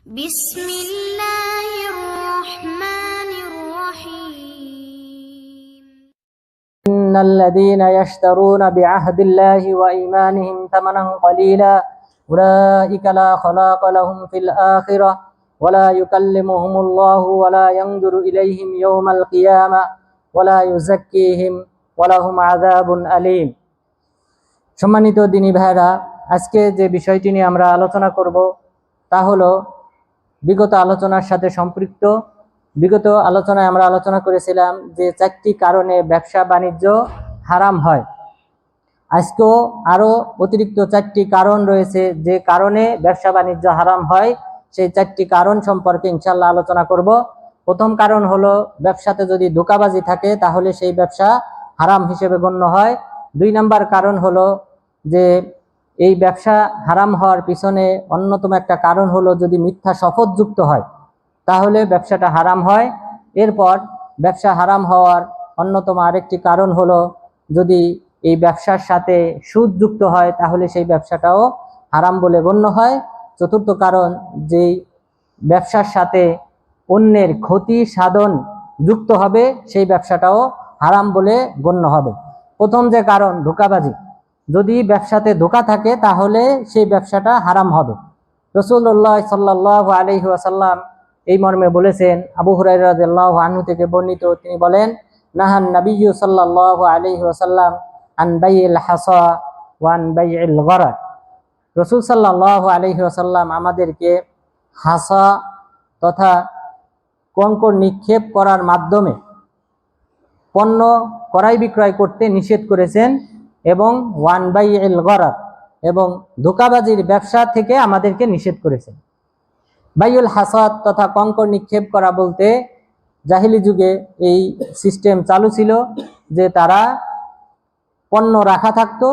بسم الله الرحمن الرحيم إن الذين يشترون بعهد الله وإيمانهم ثمنا قليلا أولئك لا خلاق لهم في الآخرة ولا يكلمهم الله ولا ينظر إليهم يوم القيامة ولا يزكيهم ولهم عذاب أليم। সম্মানিত দিনী ভাইরা, আজকে যে বিষয়টি নিয়ে আমরা আলোচনা করব তা হলো বিগত আলোচনার সাথে সম্পৃক্ত। বিগত আলোচনায় আমরা আলোচনা করেছিলাম যে 4টি কারণে ব্যবসা বাণিজ্য হারাম হয়। আজকেও আরো অতিরিক্ত 4টি কারণ রয়েছে যে কারণে ব্যবসা বাণিজ্য হারাম হয়। সেই 4টি কারণ সম্পর্কে ইনশাআল্লাহ আলোচনা করব। প্রথম কারণ হলো ব্যবসাতে যদি ধোঁকাবাজি থাকে তাহলে সেই ব্যবসা হারাম হিসেবে গণ্য হয়। 2 নম্বর কারণ হলো যে এই ব্যবসা হারাম হওয়ার পিছনে অন্যতম একটা কারণ হলো যদি মিথ্যা শপথ যুক্ত হয় তাহলে ব্যবসাটা হারাম হয়। এরপর ব্যবসা হারাম হওয়ার অন্যতম আরেকটি কারণ হলো যদি এই ব্যবসার সাথে সুদ যুক্ত হয় তাহলে সেই ব্যবসাটাও হারাম বলে গণ্য হয়। চতুর্থ কারণ, যেই ব্যবসার সাথে অন্যের ক্ষতি সাধন যুক্ত হবে সেই ব্যবসাটাও হারাম বলে গণ্য হবে। প্রথম যে কারণ ধোঁকাবাজি, যদি ব্যবসাতে ধোঁকা থাকে তাহলে সেই ব্যবসাটা হারাম হবে। রাসূলুল্লাহ সাল্লাল্লাহু আলাইহি ওয়াসাল্লাম এই মর্মে বলেছেন, আবু হুরায়রা রাদিয়াল্লাহু আনহু থেকে বর্ণিত, তিনি বলেন, নাহান নাবিয়্যু সাল্লাল্লাহু আলাইহি ওয়াসাল্লাম আন বাইইল হাসা ওয়া আন বাইইল গরার। রাসূল সাল্লাল্লাহু আলাইহি ওয়াসাল্লাম আমাদেরকে হাসা তথা কঙ্কর নিক্ষেপ করার মাধ্যমে পণ্য ক্রয় বিক্রয় করতে নিষেধ করেছেন এবং ওয়ান বাইইল গরার এবং ধোঁকাবাজির ব্যবসা থেকে আমাদেরকে নিষেধ করেছেন। বাইউল হাসাদ তথা কঙ্কর নিক্ষেপ করা বলতে জাহিলি যুগে এই সিস্টেম চালু ছিল যে তারা পণ্য রাখা থাকতো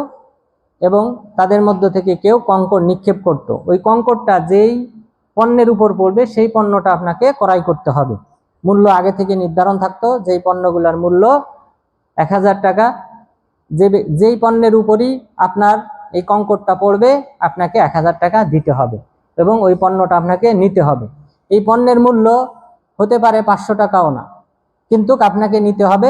এবং তাদের মধ্য থেকে কেউ কঙ্কর নিক্ষেপ করত। ওই কঙ্করটা যেই পণ্যের উপর পড়বে সেই পণ্যটা আপনাকে ক্রয় করতে হবে। মূল্য আগে থেকে নির্ধারণ থাকতো, যেই পণ্যগুলোর মূল্য 1000 টাকা, যেই পণ্যের উপরই আপনার এই কঙ্করটা পড়বে আপনাকে 1000 টাকা দিতে হবে এবং ওই পণ্যটা আপনাকে নিতে হবে। এই পণ্যের মূল্য হতে পারে 500 টাকাও না, কিন্তু আপনাকে নিতে হবে।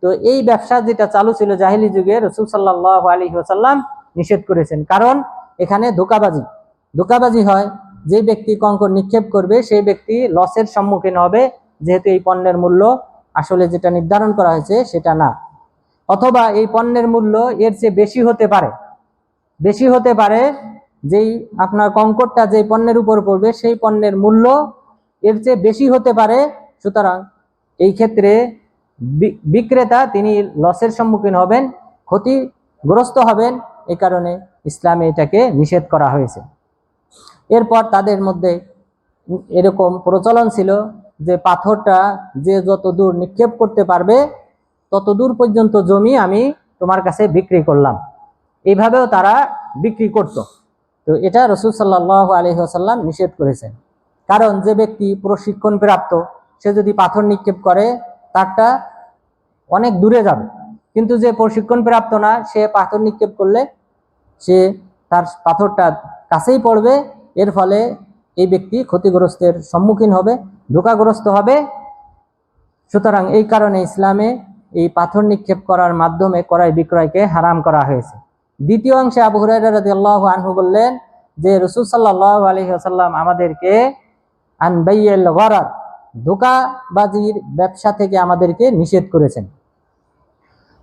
তো এই ব্যবসা যেটা চালু ছিল জাহিলি যুগে, রাসূল সাল্লাল্লাহু আলাইহি ওয়াসাল্লাম নিষেধ করেছেন, কারণ এখানে ধোঁকাবাজি হয়। যে ব্যক্তি কঙ্কর নিক্ষেপ করবে সেই ব্যক্তি লসের সম্মুখীন হবে, যেহেতু এই পণ্যের মূল্য আসলে যেটা নির্ধারণ করা হয়েছে সেটা না, অথবা এই পণ্যের মূল্য এর চেয়ে বেশি হতে পারে। যেই আপনার কঙ্করটা যেই পণ্যের উপর পড়বে সেই পণ্যের মূল্য এর চেয়ে বেশি হতে পারে। সুতরাং এই ক্ষেত্রে বিক্রেতা তিনি লসের সম্মুখীন হবেন, ক্ষতিগ্রস্ত হবেন। এই কারণে ইসলামে এটাকে নিষেধ করা হয়েছে। এরপর তাদের মধ্যে এরকম প্রচলন ছিল যে পাথরটা যে যত দূর নিক্ষেপ করতে পারবে তত দূর পর্যন্ত জমি আমি তোমার কাছে বিক্রি করলাম, এইভাবেও তারা বিক্রি করত। তো এটা রাসূল সাল্লাল্লাহু আলাইহি ওয়াসাল্লাম নিষেধ করেছেন, কারণ যে ব্যক্তি প্রশিক্ষণ প্রাপ্ত সে যদি পাথর নিক্ষেপ করে তারটা অনেক দূরে যাবে, কিন্তু যে প্রশিক্ষণ প্রাপ্ত না সে পাথর নিক্ষেপ করলে সে তার পাথরটা কাছেই পড়বে। এর ফলে এই ব্যক্তি ক্ষতিগ্রস্তের সম্মুখীন হবে, ধোঁকাগ্রস্ত হবে। সুতরাং এই কারণে ইসলামে এই পাথর নিক্ষেপ করার মাধ্যমে ক্রয় বিক্রয়কে হারাম করা হয়েছে। দ্বিতীয় অংশে আবু হুরায়রা রাদিয়াল্লাহু আনহু বললেন যে রাসূল সাল্লাল্লাহু আলাইহি ওয়াসাল্লাম আমাদেরকে আন বাইইল গরার, ধোঁকাবাজির ব্যবসা থেকে আমাদেরকে নিষেধ করেছেন।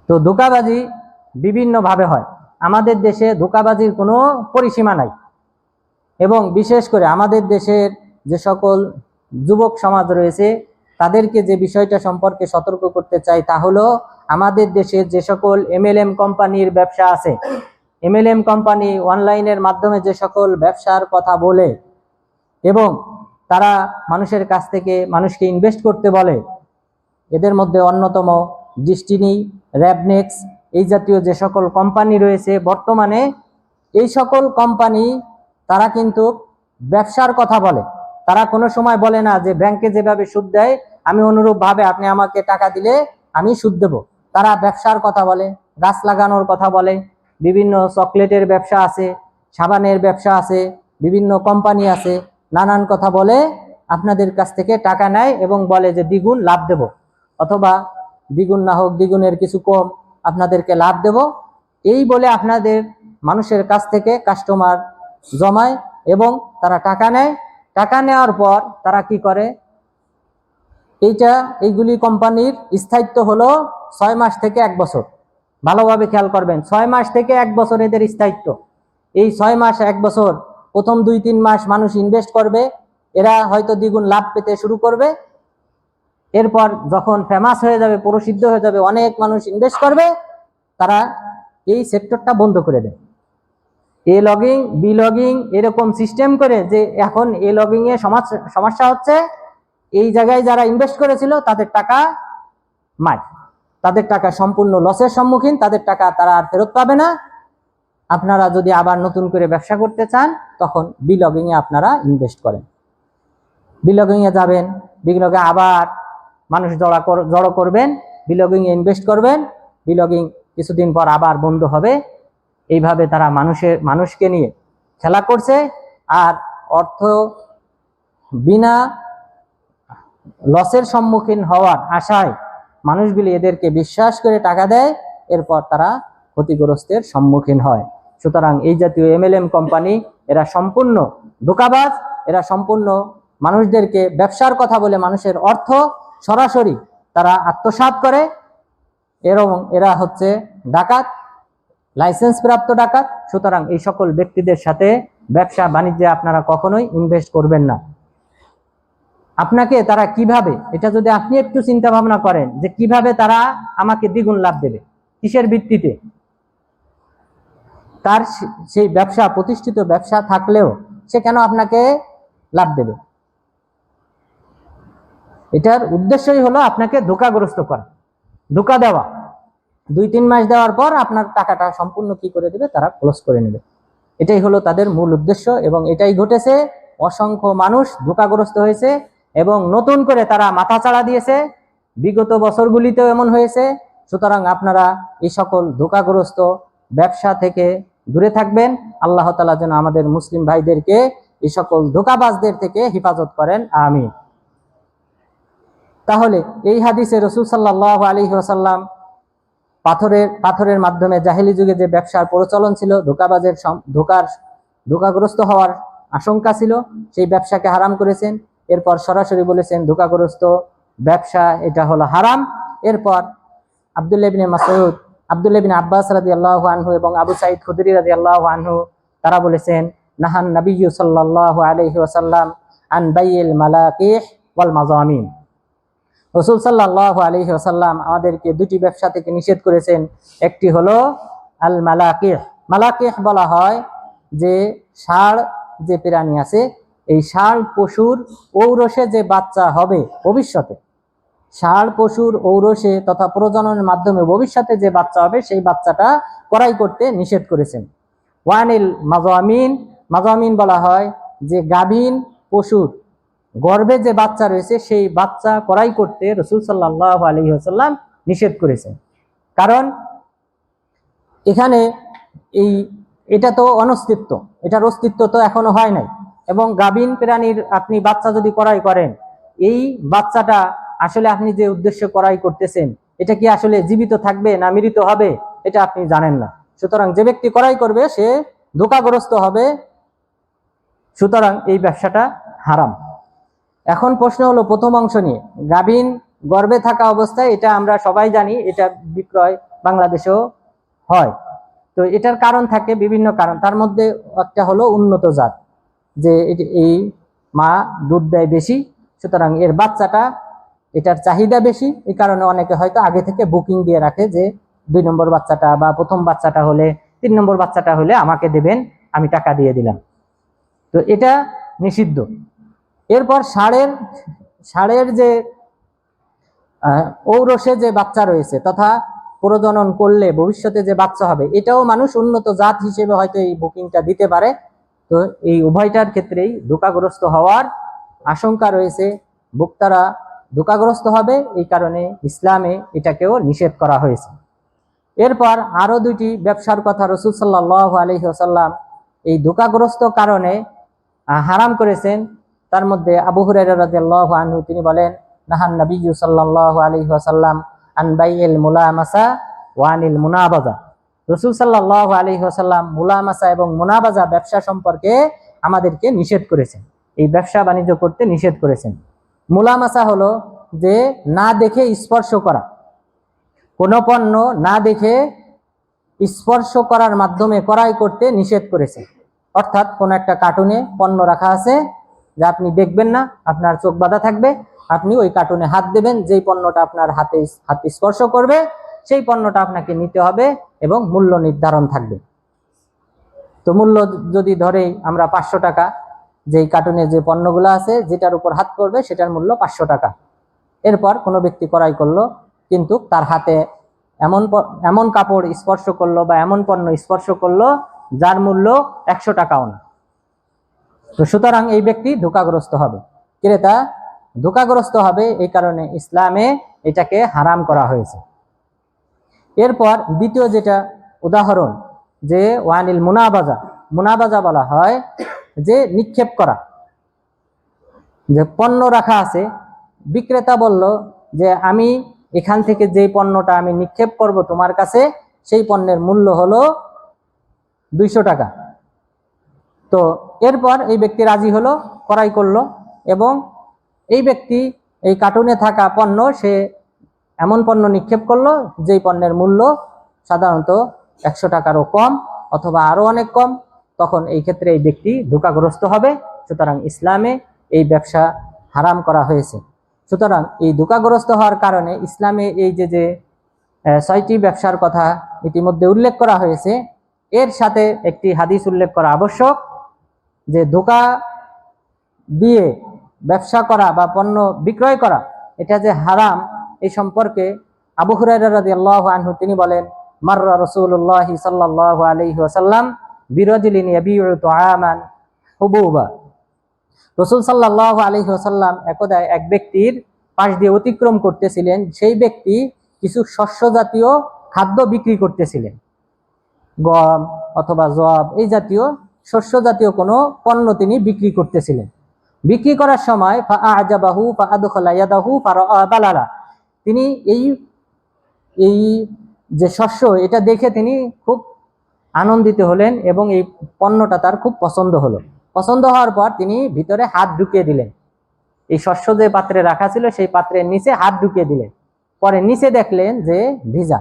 তো ধোঁকাবাজি বিভিন্ন ভাবে হয়। আমাদের দেশে ধোঁকাবাজির কোনো পরিসীমা নাই এবং বিশেষ করে আমাদের দেশের যে সকল যুবক সমাজ রয়েছে তাদেরকে যে বিষয়টা সম্পর্কে সতর্ক করতে চাই তা হলো, আমাদের দেশের যে সকল MLM কোম্পানির ব্যবসা আছে, MLM কোম্পানি অনলাইনের মাধ্যমে যে সকল ব্যবসার কথা বলে এবং তারা মানুষের কাছ থেকে মানুষকে ইনভেস্ট করতে বলে, এদের মধ্যে অন্যতম ডিস্টিনি, র্যাবনেক্স এই জাতীয় যে সকল কোম্পানি রয়েছে, বর্তমানে এই সকল কোম্পানি তারা কিন্তু ব্যবসার কথা বলে। তারা কোনো সময় বলে না যে ব্যাংকে যেভাবে সুদ দেয় আমি অনুরূপভাবে আপনি আমাকে টাকা দিলে আমি সুদ দেব। তারা ব্যবসার কথা বলে, গাছ লাগানোর কথা বলে, বিভিন্ন চকলেটের ব্যবসা আছে, সাবানের ব্যবসা আছে, বিভিন্ন কোম্পানি আছে, নানান কথা বলে আপনাদের কাছ থেকে টাকা নেয় এবং বলে যে দ্বিগুণ লাভ দেব, অথবা দ্বিগুণ না হোক দ্বিগুণের কিছু কম আপনাদেরকে লাভ দেব, এই বলে আপনাদের মানুষের কাছ থেকে কাস্টমার জমায় এবং তারা টাকা নেয়। টাকা নেওয়ার পর তারা কি করে, এইগুলি কোম্পানির স্থায়িত্ব হলো 6 মাস থেকে 1 বছর। ভালোভাবে খেয়াল করবেন, 6 মাস থেকে 1 বছর এদের স্থায়িত্ব। এই 6 মাস 1 বছর প্রথম 2-3 মাস মানুষ ইনভেস্ট করবে, এরা হয়তো দ্বিগুণ লাভ পেতে শুরু করবে। এরপর যখন ফেমাস হয়ে যাবে, প্রসিদ্ধ হয়ে যাবে, অনেক মানুষ ইনভেস্ট করবে, তারা এই সেক্টরটা বন্ধ করে দেয়। এ লগিং বি লগিং এরকম সিস্টেম করে যে এখন এ লগিং এ সমস্যা হচ্ছে, এই জায়গায় যারা ইনভেস্ট করেছিল তাদের টাকা তাদের টাকা সম্পূর্ণ লসের সম্মুখীন, তাদের টাকা তারা আর ফেরত পাবে না। আপনারা যদি আবার নতুন করে ব্যবসা করতে চান তখন বি লগিং এ আপনারা ইনভেস্ট করেন। বি লগিং এ যাবেন, বি লগিং আবার মানুষ জড়ো করবেন, বি লগিং এ ইনভেস্ট করবেন, বি লগিং কিছুদিন পর আবার বন্ধ হবে। এইভাবে তারা মানুষকে নিয়ে খেলা করছে, আর অর্থ বিনা লসের সম্মুখীন হওয়ার আশায় মানুষগুলি এদেরকে বিশ্বাস করে টাকা দেয়, এরপর তারা ক্ষতিগ্রস্তের সম্মুখীন হয়। সুতরাং এই জাতীয় MLM কোম্পানি এরা সম্পূর্ণ ধোঁকাবাজ, এরা সম্পূর্ণ মানুষদেরকে ব্যবসার কথা বলে মানুষের অর্থ সরাসরি তারা আত্মসাৎ করে, এবং এরা হচ্ছে ডাকাত, লাইসেন্স প্রাপ্ত ডাকাত। সুতরাং এই সকল ব্যক্তিদের সাথে ব্যবসা বাণিজ্যে আপনারা কখনোই ইনভেস্ট করবেন না। আপনাকে তারা কিভাবে, এটা যদি আপনি একটু চিন্তা ভাবনা করেন যে কিভাবে তারা আমাকে দ্বিগুণ লাভ দেবে, কিসের ভিত্তিতে, তার সেই ব্যবসা প্রতিষ্ঠিত ব্যবসা থাকলেও সে কেন আপনাকে লাভ দেবে? এটার উদ্দেশ্যই হলো আপনাকে ধোঁকাগ্রস্ত করা, ধোঁকা দেওয়া। 2-3 মাস দেওয়ার পর আপনার টাকাটা সম্পূর্ণ কি করে দেবে, তারা ক্লোজ করে নেবে। এটাই হলো তাদের মূল উদ্দেশ্য, এবং এটাই ঘটেছে। অসংখ্য মানুষ ধোঁকাগ্রস্ত হয়েছে এবং নতুন করে তারা মাথাচাড়া দিয়েছে। বিগত বছরগুলিতেও এমন হয়েছে। সুতরাং আপনারা এই সকল ধোঁকাগ্রস্ত ব্যবসা থেকে দূরে থাকবেন। আল্লাহ তাআলা যেন আমাদের মুসলিম ভাইদেরকে এই সকল ধোঁকাবাজদের থেকে হেফাজত করেন, আমিন। তাহলে এই হাদিসে রাসূল সাল্লাল্লাহু আলাইহি ওয়াসাল্লাম পাথরের মাধ্যমে জাহেলি যুগে যে ব্যবসার প্রচলন ছিল, ধোঁকাগ্রস্ত হওয়ার আশঙ্কা ছিল, সেই ব্যবসাকে হারাম করেছেন। এরপর সরাসরি বলেছেন ধোঁকাগ্রস্ত ব্যবসা এটা হলো হারাম। এরপর আব্দুল্লাহ ইবনে মাসউদ, আব্দুল্লাহ ইবনে আব্বাস রাদিয়াল্লাহু আনহু এবং আবু সাঈদ খুদরি রাদিয়াল্লাহু আনহু তারা বলেছেন, নাহান নবিয়্যু সাল্লাল্লাহু আলাইহি ওয়াসাল্লাম আন বাইইল মালাকিহ ওয়াল মাযামিন। রাসূল সাল্লাল্লাহু আলাইহি ওয়াসাল্লাম আমাদেরকে দুটি ব্যবসা থেকে নিষেধ করেছেন। একটি হলো আল মালাকিহ। মালাকিহ বলা হয় যে ষাঁড় যে প্রাণী আছে, এই ষাঁড় পশুর ঔরসে যে বাচ্চা হবে ভবিষ্যতে, ষাঁড় পশুর ঔরসে তথা প্রজননের মাধ্যমে ভবিষ্যতে যে বাচ্চা হবে, সেই বাচ্চাটা ক্রয় করতে নিষেধ করেছেন। ওয়ানিল মাযামিন, মাযামিন বলা হয় যে গাভীন পশুর গর্ভে যে বাচ্চা রয়েছে, সেই বাচ্চা ক্রয় করতে রাসূল সাল্লাল্লাহু আলাইহি ওয়াসাল্লাম নিষেধ করেছেন। কারণ এখানে এটা তো অনস্তিত্ব, এটার অস্তিত্ব তো এখনো হয় নাই, এবং গাভীন প্রাণীর আপনি বাচ্চা যদি ক্রয় করেন, এই বাচ্চাটা আসলে আপনি যে উদ্দেশ্যে ক্রয় করতেছেন, এটা কি আসলে জীবিত থাকবে না মৃত হবে, এটা আপনি জানেন না। সুতরাং যে ব্যক্তি ক্রয় করবে সে ধোঁকাগ্রস্ত হবে। সুতরাং এই ব্যবসাটা হারাম। এখন প্রশ্ন হলো প্রথম অংশ নিয়ে, গাভীন গর্ভে থাকা অবস্থায়, এটা আমরা সবাই জানি, এটা বিক্রয় বাংলাদেশেও হয়। তো এটার কারণ থাকে, বিভিন্ন কারণ। তার মধ্যে একটা হলো উন্নত জাত, যে এই মা দুধ দেয় বেশি, সুতরাং এর বাচ্চাটা এটার চাহিদা বেশি। এই কারণে অনেকে হয়তো আগে থেকে বুকিং দিয়ে রাখে যে 2 নম্বর বাচ্চাটা বা প্রথম বাচ্চাটা হলে, 3 নম্বর বাচ্চাটা হলে আমাকে দেবেন, আমি টাকা দিয়ে দিলাম। তো এটা নিষিদ্ধ। এরপর ষাঁড়ের যে ঔরসে যে বাচ্চা রয়েছে তথা প্রজনন করলে ভবিষ্যতে যে বাচ্চা হবে, এটাও মানুষ উন্নত জাত হিসেবে হয়তো এই বুকিংটা দিতে পারে। তো এই উভয়টার ক্ষেত্রেই ধোঁকাগ্রস্ত হওয়ার আশঙ্কা রয়েছে, ভোক্তারা ধোঁকাগ্রস্ত হবে। এই কারণে ইসলামে এটাকেও নিষেধ করা হয়েছে। এরপর আরো 2টি ব্যবসার কথা রাসূল সাল্লাল্লাহু আলাইহি ওয়াসাল্লাম এই ধোঁকাগ্রস্ত কারণে হারাম করেছেন। তার মধ্যে আবু হুরায়রা রাদিয়াল্লাহু আনহু তিনি বলেন, নাহান নবিয়্যু সাল্লাল্লাহু আলাইহি ওয়াসাল্লাম আন বাইইল মুলামাসা ওয়া আনিল মুনাবাযা। রাসূল সাল্লাল্লাহু আলাইহি ওয়াসাল্লাম মুলামাসা এবং মুনাবাযা ব্যবসা সম্পর্কে আমাদেরকে নিষেধ করেছেন, এই ব্যবসা বাণিজ্য করতে নিষেধ করেছেন। মুলামাসা হলো যে না দেখে স্পর্শ করা, কোনো পণ্য না দেখে স্পর্শ করার মাধ্যমে ক্রয় করতে নিষেধ করেছে। অর্থাৎ কোনো একটা কার্টুনে পণ্য রাখা আছে, যা আপনি দেখবেন না, আপনার চোখ বাঁধা থাকবে, আপনি ওই কার্টুনে হাত দেবেন, যেই পণ্যটা আপনার হাতে স্পর্শ করবে সেই পণ্যটা আপনাকে নিতে হবে এবং মূল্য নির্ধারণ থাকবে। তো মূল্য যদি ধরেই আমরা 500 টাকা, যেই কার্টুনে যে পণ্যগুলো আছে যেটার উপর হাত করবে সেটার মূল্য 500 টাকা। এরপর কোনো ব্যক্তি ক্রয় করলো, কিন্তু তার হাতে এমন কাপড় স্পর্শ করলো বা এমন পণ্য স্পর্শ করলো যার মূল্য 100 টাকাও না। তো সুতরাং এই ব্যক্তি ধোঁকাগ্রস্ত হবে, ক্রেতা ধোঁকাগ্রস্ত হবে। এই কারণে ইসলামে এটাকে হারাম করা হয়েছে। এরপর দ্বিতীয় যেটা উদাহরণ, যে ওয়ানিল মুনাবাজা, মুনাবাজা বলা হয় যে নিক্ষেপ করা। যে পণ্য রাখা আছে, বিক্রেতা বলল যে আমি এখান থেকে যে পণ্যটা আমি নিক্ষেপ করব তোমার কাছে, সেই পণ্যের মূল্য হলো 200 টাকা। তো এরপর এই ব্যক্তি রাজি হলো, ক্রয় করলো, এবং এই ব্যক্তি এই কার্টুনে থাকা পণ্য সে এমন পণ্য নিক্ষেপ করলো যেই পণ্যের মূল্য সাধারণত 100 টাকারও কম অথবা আরো অনেক কম। তখন এই ক্ষেত্রে এই ব্যক্তি ধোঁকাগ্রস্ত হবে। সুতরাং ইসলামে এই ব্যবসা হারাম করা হয়েছে। সুতরাং এই ধোঁকাগ্রস্ত হওয়ার কারণে ইসলামে এই যে 6টি ব্যবসার কথা ইতিমধ্যে উল্লেখ করা হয়েছে, এর সাথে একটি হাদিস উল্লেখ করা আবশ্যক, যে ধোঁকা দিয়ে ব্যবসা করা বা পণ্য বিক্রয় করা এটা যে হারাম, এই সম্পর্কে আবু হুরায়রা রাদিয়াল্লাহু আনহু তিনি বলেন, মাররা রাসূলুল্লাহ সাল্লাল্লাহু আলাইহি ওয়াসাল্লাম বিরাজুলিন ইয়াবিউ তুআমান হুবুবা। রাসূল সাল্লাল্লাহু আলাইহি ওয়াসাল্লাম একদা এক ব্যক্তির পাশ দিয়ে অতিক্রম করতেছিলেন। সেই ব্যক্তি কিছু শস্য জাতীয় খাদ্য বিক্রি করতেছিলেন, গম অথবা জব এই জাতীয় শস্য জাতীয় কোনো পণ্য তিনি বিক্রি করতেছিলেন। বিক্রি করার সময় ফাআজাবাহু ফাআদখালা ইয়াদাহু ফারাআ বালালা, তিনি এই যে শস্য এটা দেখে তিনি খুব আনন্দিত হলেন এবং এই পণ্যটা তার খুব পছন্দ হলো। পছন্দ হওয়ার পর তিনি ভিতরে হাত ঢুকিয়ে দিলেন, এই শস্য যে পাত্রে রাখা ছিল সেই পাত্রের নিচে হাত ঢুকিয়ে দিলেন। পরে নিচে দেখলেন যে ভিজা,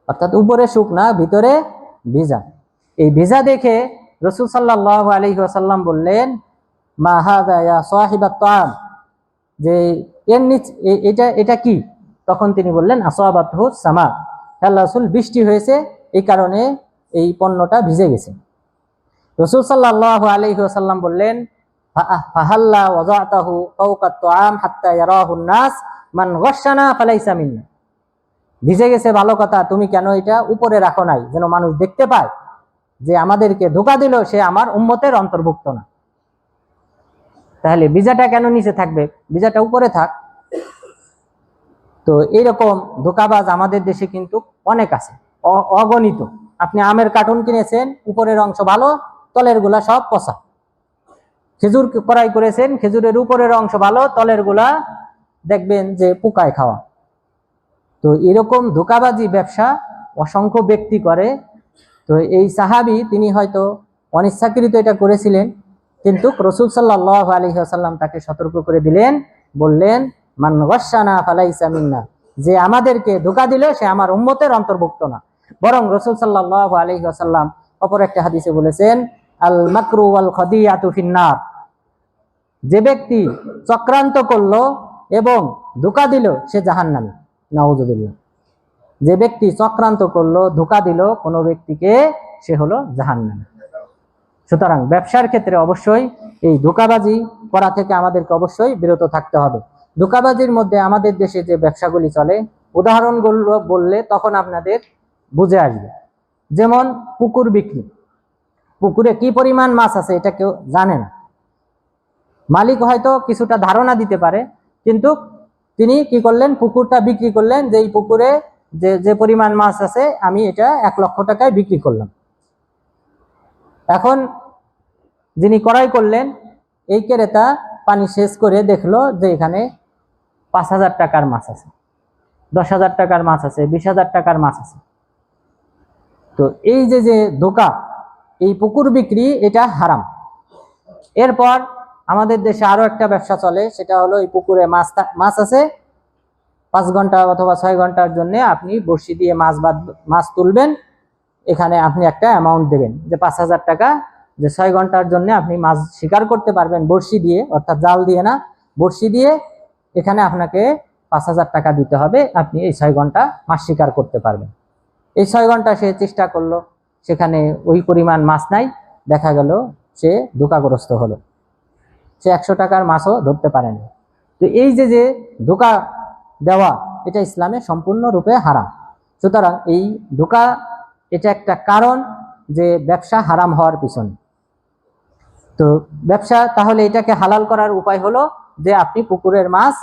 অর্থাৎ উপরে শুকনা ভিতরে ভিজা। এই ভিজা দেখে রাসূল সাল্লাল্লাহু আলাইহি ওয়াসাল্লাম বললেন, মা হাযা ইয়া সাহিবাত তাআম, যে এর নিচে এটা কি? তখন তিনি বললেন, আসাবাতহু সামা, আল্লাহ রাসূল বৃষ্টি হয়েছে, এই কারণে এই পণ্যটা ভিজে গেছে। রাসূল সাল্লাল্লাহু আলাইহি ওয়াসাল্লাম বললেন, ফাহাল্লা ওয়াযাতাহু ফাওকা আত-তাআম হাত্তা ইয়ারাহুন নাস মান গাশশানা ফালাইসা মিন্না, ভিজে গেছে ভালো কথা, তুমি কেন এটা উপরে রাখো নাই, যেন মানুষ দেখতে পায় যে আমাদেরকে ধোঁকা দিল, সে আমার উম্মতের অন্তর্ভুক্ত না। তাহলে ভিজাটা কেন নিচে থাকবে, ভিজাটা উপরে থাক। তো এইরকম ধোঁকাবাজ আমাদের দেশে কিন্তু অনেক আছে, অগণিত। আপনি আমের কার্টুন কিনেছেন, উপরের অংশ ভালো, তলের গুলা সব পচা। খেজুর ক্রয় করেছেন, খেজুরের উপরের অংশ ভালো, তলের গুলা দেখবেন যে পোকায় খাওয়া। তো এরকম ধোঁকাবাজি ব্যবসা অসংখ্য ব্যক্তি করে। তো এই সাহাবী তিনি হয়তো অনিচ্ছাকৃত এটা করেছিলেন, কিন্তু রাসূল সাল্লাল্লাহু আলাইহি ওয়াসাল্লাম তাকে সতর্ক করে দিলেন, বললেন, মান গাশশানা ফালাইসা মিন্না, যে আমাদেরকে ধোঁকা দিল সে আমার উম্মতের অন্তর্ভুক্ত না। বরং রাসূল সাল্লাল্লাহু আলাইহি ওয়াসাল্লাম অপর একটা হাদিসে বলেছেন, আল মাকরু ওয়াল খাদিয়াতু ফিন্নার, যে ব্যক্তি চক্রান্ত করলো এবং ধোঁকা দিল সে জাহান্নামী। নাউযুবিল্লাহ। যে ব্যক্তি চক্রান্ত করলো, ধোঁকা দিল কোনো ব্যক্তিকে, সে হলো জাহান্নামী। সুতরাং ব্যবসার ক্ষেত্রে অবশ্যই এই ধোঁকাবাজি করা থেকে আমাদেরকে অবশ্যই বিরত থাকতে হবে। ধোঁকাবাজির মধ্যে আমাদের দেশে যে ব্যবসাগুলি চলে, উদাহরণগুলো বললে তখন আপনাদের বুঝে আসবে। যেমন পুকুর বিক্রি, পুকুরে কি পরিমাণ মাছ আছে এটা কেউ জানে না। মালিক হয়তো কিছুটা ধারণা দিতে পারে, কিন্তু তিনি কি করলেন, পুকুরটা বিক্রি করলেন, যে এই পুকুরে যে পরিমাণ মাছ আছে আমি এটা 1 লক্ষ টাকায় বিক্রি করলাম। এখন যিনি ক্রয় করলেন, এই ক্রেতা পানি সেচ করে দেখলো যে এখানে 5,000 টাকার মাছ আছে, 10,000 টাকার মাছ আছে, 20,000 টাকার মাছ আছে। তো এই যে ধোঁকা, এই পুকুর বিক্রি, এটা হারাম। এরপর আমাদের দেশে আরো একটা ব্যবসা চলে, সেটা হলো এই পুকুরে মাছ আছে, 5 ঘন্টা অথবা 6 ঘন্টার জন্য আপনি বড়শি দিয়ে মাছ তুলবেন। এখানে আপনি একটা অ্যামাউন্ট দেবেন যে 5,000 টাকা, যে 6 ঘন্টার জন্য আপনি মাছ শিকার করতে পারবেন বড়শি দিয়ে, অর্থাৎ জাল দিয়ে না, বড়শি দিয়ে। এখানে আপনাকে 5,000 টাকা দিতে হবে, আপনি এই 6 ঘন্টা মাছ শিকার করতে পারবেন। এই 6 ঘন্টা সে চেষ্টা করলো, সেখানে ওই পরিমাণ মাছ নাই, দেখা গেল সে ধোঁকাগ্রস্ত হলো, সে 100 টাকার মাছও ধরতে পারেনি। তো এই যে ধোঁকা দেওয়া, এটা ইসলামে সম্পূর্ণরূপে হারাম। সুতরাং এই ধোঁকা, এটা একটা কারণ যে ব্যবসা হারাম হওয়ার পিছনে। তো ব্যবসা, তাহলে এটাকে হালাল করার উপায় হলো যে আপনি পুকুরের মাছ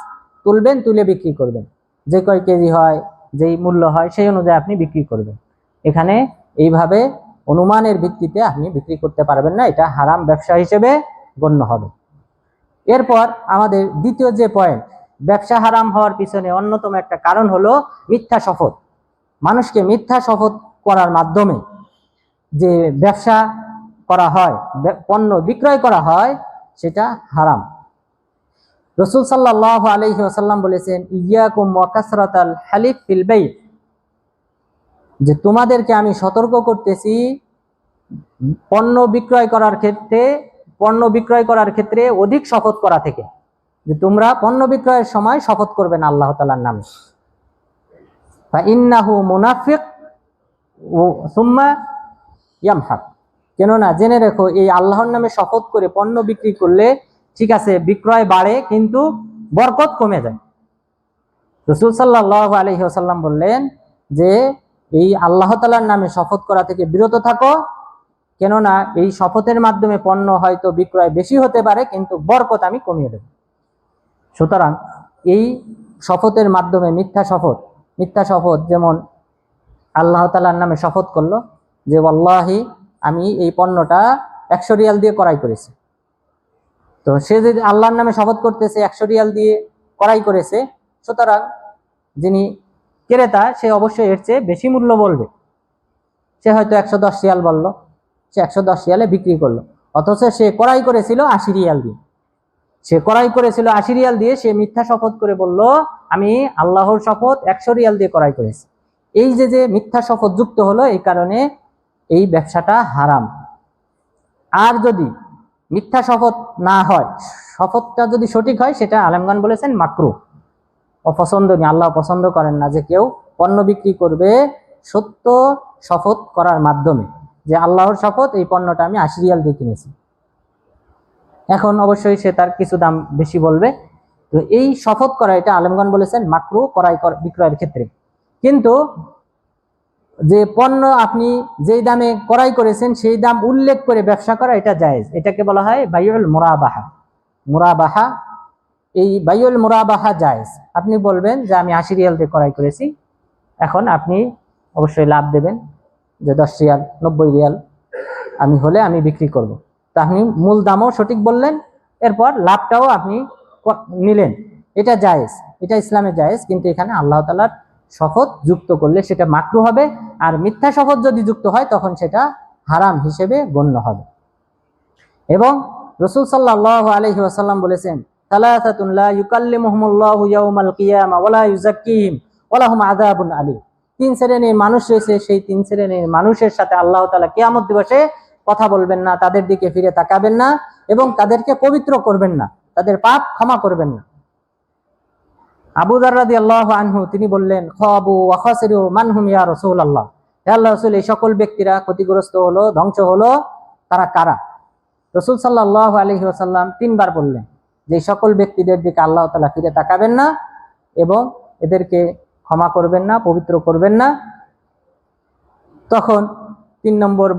তুলবেন, তুলে বিক্রি করবেন, যে কয় কেজি হয়, যেই মূল্য হয় সেই অনুযায়ী আপনি বিক্রি করবেন। এখানে এইভাবে অনুমানের ভিত্তিতে আপনি বিক্রি করতে পারবেন না, এটা হারাম ব্যবসা হিসেবে গণ্য হবে। এরপর আমাদের দ্বিতীয় যে পয়েন্ট, ব্যবসা হারাম হওয়ার পিছনে অন্যতম একটা কারণ হলো মিথ্যা শপথ। মানুষকে মিথ্যা শপথ করার মাধ্যমে যে ব্যবসা করা হয়, পণ্য বিক্রয় করা হয়, সেটা হারাম। রাসূল সাল্লাল্লাহু আলাইহি ওয়াসাল্লাম বলেছেন, ইয়াকুম ওয়া কাসরাতাল হালিফ ফিল বাই', যে তোমাদেরকে আমি সতর্ক করতেছি পণ্য বিক্রয় করার ক্ষেত্রে অধিক শপথ করা থেকে, যে তোমরা পণ্য বিক্রয়ের সময় শপথ করবে না আল্লাহ তাআলার নামে। ফাইন্নাহু মুনাফিক সুম্মা ইয়ামহাক, কেননা জেনে রেখো এই আল্লাহর নামে শপথ করে পণ্য বিক্রি করলে ঠিক আছে বিক্রয় বাড়ে, কিন্তু বরকত কমে যায়। রাসূল সাল্লাল্লাহু আলাইহি ওয়াসাল্লাম বললেন যে এই আল্লাহ তাআলার নামে শপথ করা থেকে বিরত থাকো, কেননা এই শপথের মাধ্যমে পণ্য হয়তো বিক্রয় বেশি হতে পারে, কিন্তু বরকত আমি কমিয়ে দেব। সুতরাং এই শপথের মাধ্যমে মিথ্যা শপথ, যেমন আল্লাহ তাআলার নামে শপথ করলো যে ওয়াল্লাহি আমি এই পণ্যটা 100 রিয়াল দিয়ে ক্রয় করেছি। তো সে যদি আল্লাহর নামে শপথ করতেছে 100 রিয়াল দিয়ে ক্রয় করেছে, সুতরাং যিনি ক্রেতা সে অবশ্যই এর চেয়ে বেশি মূল্য বলবে। সে হয়তো 110 রিয়াল বলল, সে 110 রিয়ালে বিক্রি করলো, অথচ সে ক্রয় করেছিল 80 রিয়াল দিয়ে। সে মিথ্যা শপথ করে বলল আমি আল্লাহর শপথ 100 রিয়াল দিয়ে ক্রয় করেছি। এই যে মিথ্যা শপথ যুক্ত হলো, এই কারণে এই ব্যবসাটা হারাম। আর যদি মিথ্যা শপথ না হয়, শপথটা যদি সঠিক হয়, সেটা আলেমগণ বলেছেন মাকরুহ, অপছন্দনীয়, আল্লাহ পছন্দ করেন না যে কেউ পণ্য বিক্রি করবে সত্য শপথ করার মাধ্যমে, যে আল্লাহর শপথ এই পণ্যটা আমি 80 রিয়াল দিয়ে কিনেছি। এখন অবশ্যই সে তার কিছু দাম বেশি বলবে। তো এই শপথ করা, এটা আলেমগণ বলেছেন মাকরুহ বিক্রয়ের ক্ষেত্রে। কিন্তু যে পণ্য আপনি যেই দামে ক্রয় করেছেন সেই দাম উল্লেখ করে ব্যবসা করা, এটা জায়েজ। এটাকে বলা হয় বাইউল মুরাবাহা। এই বাইউল মুরাবাহা জায়েজ। আপনি বলবেন যে আমি 80 রিয়াল দিয়ে ক্রয় করেছি, এখন আপনি অবশ্যই লাভ দেবেন যে 10 রিয়াল 90 রিয়াল আমি বিক্রি করব। তা আপনি মূল দামও সঠিক বললেন, এরপর লাভটাও আপনি নিলেন, এটা জায়েজ, এটা ইসলামে জায়েজ। কিন্তু এখানে আল্লাহ তাআলার শপথ যুক্ত করলে সেটা মাকরুহ হবে, আর মিথ্যা শপথ যদি যুক্ত হয় তখন সেটা হারাম হিসেবে গণ্য হবে। এবং রাসূল সাল্লাল্লাহু আলাইহি ওয়াসাল্লাম বলেছেন, সালাসাতুন লা ইউকাল্লিমুহুমুল্লাহু ইয়াউমাল কিয়ামা ওয়া লা ইউযাক্কিহিম ওয়া লাহুম আযাবুন আলীম। 3 শ্রেণীর মানুষ রয়েছে, সেই 3 শ্রেণীর মানুষের সাথে আল্লাহ তাআলা কিয়ামত দিবসে কথা বলবেন না, তাদের দিকে ফিরে তাকাবেন না, এবং তাদেরকে পবিত্র করবেন না, তাদের পাপ ক্ষমা করবেন না। আবু যার রাদিয়াল্লাহু আনহু তিনি বললেন, খাবু ওয়া খাসিরু মান হুম ইয়া রাসূলুল্লাহ, হে আল্লাহর রাসূল এই সকল ব্যক্তিরা ক্ষতিগ্রস্ত হলো, ধ্বংস হলো, তারা কারা? রাসূল সাল্লাল্লাহু আলাইহি ওয়াসাল্লাম 3 বার বললেন যে সকল ব্যক্তিদের দিকে আল্লাহ তাআলা ফিরে তাকাবেন না এবং এদেরকে ক্ষমা করবেন না, পবিত্র করবেন না। তখন 3 নম্বর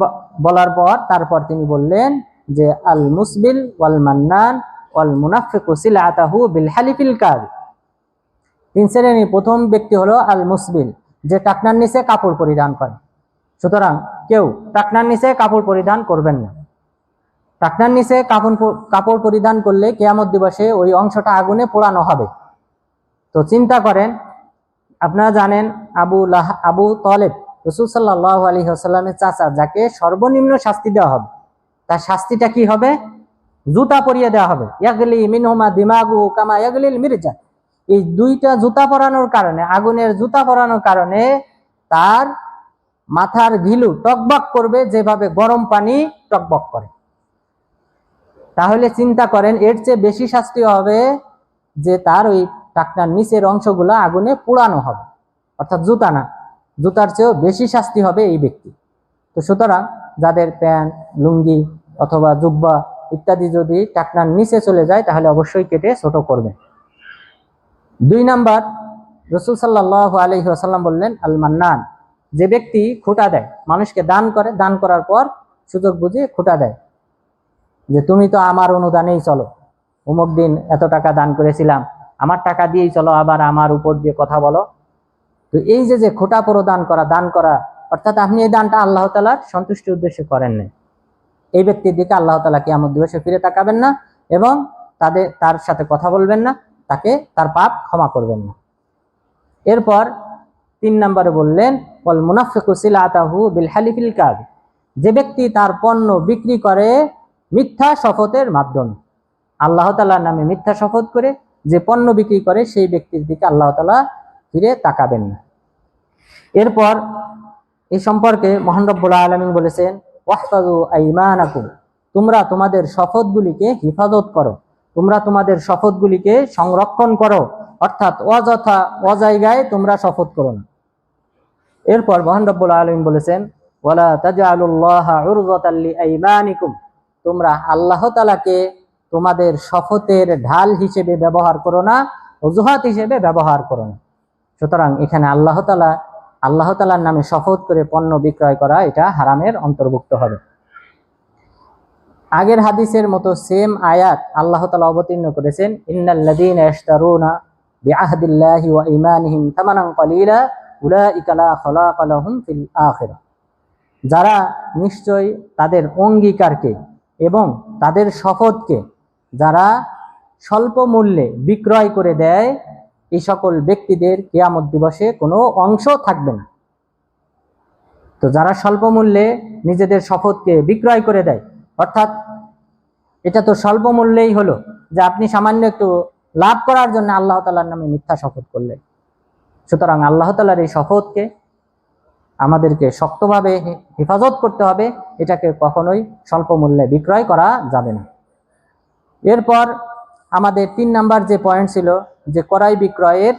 বলার পর তারপর তিনি বললেন যে আল মুসবিল ওয়াল মান্নান ওয়াল মুনাফিকু সিলআতাহু বিল হালিফিল কাযিব। 3 শ্রেণীর প্রথম ব্যক্তি হলো আল মুসবিল, যে টাকনার নিচে কাপড় পরিধান করে। সুতরাং কেউ টাকনার নিচে কাপড় পরিধান করবেন না। টাকনার নিচে কাপড় পরিধান করলে কিয়ামত দিবসে ওই অংশটা আগুনে পোড়ানো হবে। তো চিন্তা করেন, আপনারা জানেন আবু তালেব রাসূল সাল্লাল্লাহু আলাইহি ওয়াসাল্লামের চাচা, যাকে সর্বনিম্ন শাস্তি দেওয়া হবে, তার শাস্তিটা কি হবে? জুতা পরিয়ে দেওয়া হবে। ইয়াগলি মিনহুমা দিমাগু কামা ইয়াগলিল মিরজা। এই দুইটা জুতা পরানোর কারণে, আগুনের জুতা পরানোর কারণে তার মাথার ঘিলু টকবক করবে যেভাবে গরম পানি টকবক করে। তাহলে চিন্তা করেন, এর চেয়ে বেশি শাস্তি হবে যে তার ওই টাকনার নিচের অংশগুলো আগুনে পোড়ানো হবে, অর্থাৎ জুতা না, জুতার চেয়েও বেশি শাস্তি হবে এই ব্যক্তি। তো সুতরাং যাদের প্যান্ট, লুঙ্গি অথবা জুব্বা ইত্যাদি যদি টাকনার নিচে চলে যায় তাহলে অবশ্যই কেটে ছোট করবে। 2 নাম্বার, রাসূল সাল্লাল্লাহু আলাইহি ওয়াসাল্লাম বললেন, আল মান্নান, যে ব্যক্তি খোঁটা দেয়, মানুষকে দান করে, দান করার পর সুযোগ বুঝে খোঁটা দেয় যে তুমি তো আমার অনুদানেই চলো, অমুক দিন এত টাকা দান করেছিলাম, আমার টাকা দিয়েই চলো, আবার আমার উপর দিয়ে কথা বলো। তো এই যে খোঁটা প্রদান করা, দান করা, অর্থাৎ আপনি এই দানটা আল্লাহ তাআলার সন্তুষ্টির উদ্দেশ্যে করেন না, এই ব্যক্তির দিকে আল্লাহ তাআলা কিয়ামত দিবসে ফিরে তাকাবেন না এবং তার সাথে কথা বলবেন না, তাকে তার পাপ ক্ষমা করবেন না। এরপর 3 নম্বরে বললেন, ওয়াল মুনাফিকু সিলাতাহু বিল হালিফিল কাযিব, যে ব্যক্তি তার পণ্য বিক্রি করে মিথ্যা শপথের মাধ্যমে, আল্লাহ তাআলার নামে মিথ্যা শপথ করে যে পণ্য বিক্রি করে সেই ব্যক্তির দিকে আল্লাহ তাআলা ফিরে তাকাবেন না। এরপর এই সম্পর্কে মহান রব্বুল আলামিন বলেছেন, ওয়াহফাযু আইমানাকুম, তোমরা তোমাদের শপথগুলিকে হিফাজত করো, তোমরা তোমাদের শপথগুলিকে সংরক্ষণ করো, অর্থাৎ অযথা অজায়গায় তোমরা শপথ করো না। এরপর মহান রব্বুল আলামিন বলেছেন, ওয়ালা তাজআলুল্লাহা উরযাতাল লিআইমানিকুম, তোমরা আল্লাহ তাআলাকে তোমাদের শপথের ঢাল হিসেবে ব্যবহার করো না, অজুহাত হিসেবে ব্যবহার করো না। সুতরাং এখানে আল্লাহ তাআলার নামে শপথ করে পণ্য বিক্রয় করা, এটা হারামের অন্তর্ভুক্ত হবে। আগের হাদিসের মতো সেম আয়াত আল্লাহ তাআলা অবতীর্ণ করেছেন, ইন্নাল্লাযীনা ইয়াশতারুনা বিআহদিল্লাহি ওয়া ঈমানিহিম তামানান ক্বালীলা উলাইকা লা খালাকা লাহুম ফিল আখিরাহ, যারা নিশ্চয় তাদের অঙ্গীকারকে এবং তাদের শপথকে যারা স্বল্প মূল্যে বিক্রয় করে দেয়, এই সকল ব্যক্তিদের কিয়ামত দিবসে কোনো অংশ থাকবে না। তো যারা স্বল্প মূল্যে নিজেদের শপথকে বিক্রয় করে দেয়, অর্থাৎ এটা তো স্বল্প মূল্যেই হলো যে আপনি সামান্য একটু লাভ করার জন্য আল্লাহ তাআলার নামে মিথ্যা শপথ করলেন। সুতরাং আল্লাহ তাআলার এই শপথকে আমাদেরকে শক্তভাবে হেফাজত করতে হবে, এটাকে কখনোই স্বল্প মূল্যে বিক্রয় করা যাবে না। এরপর আমাদের 3 নাম্বার যে পয়েন্ট ছিল, যে ক্রয় বিক্রয়ের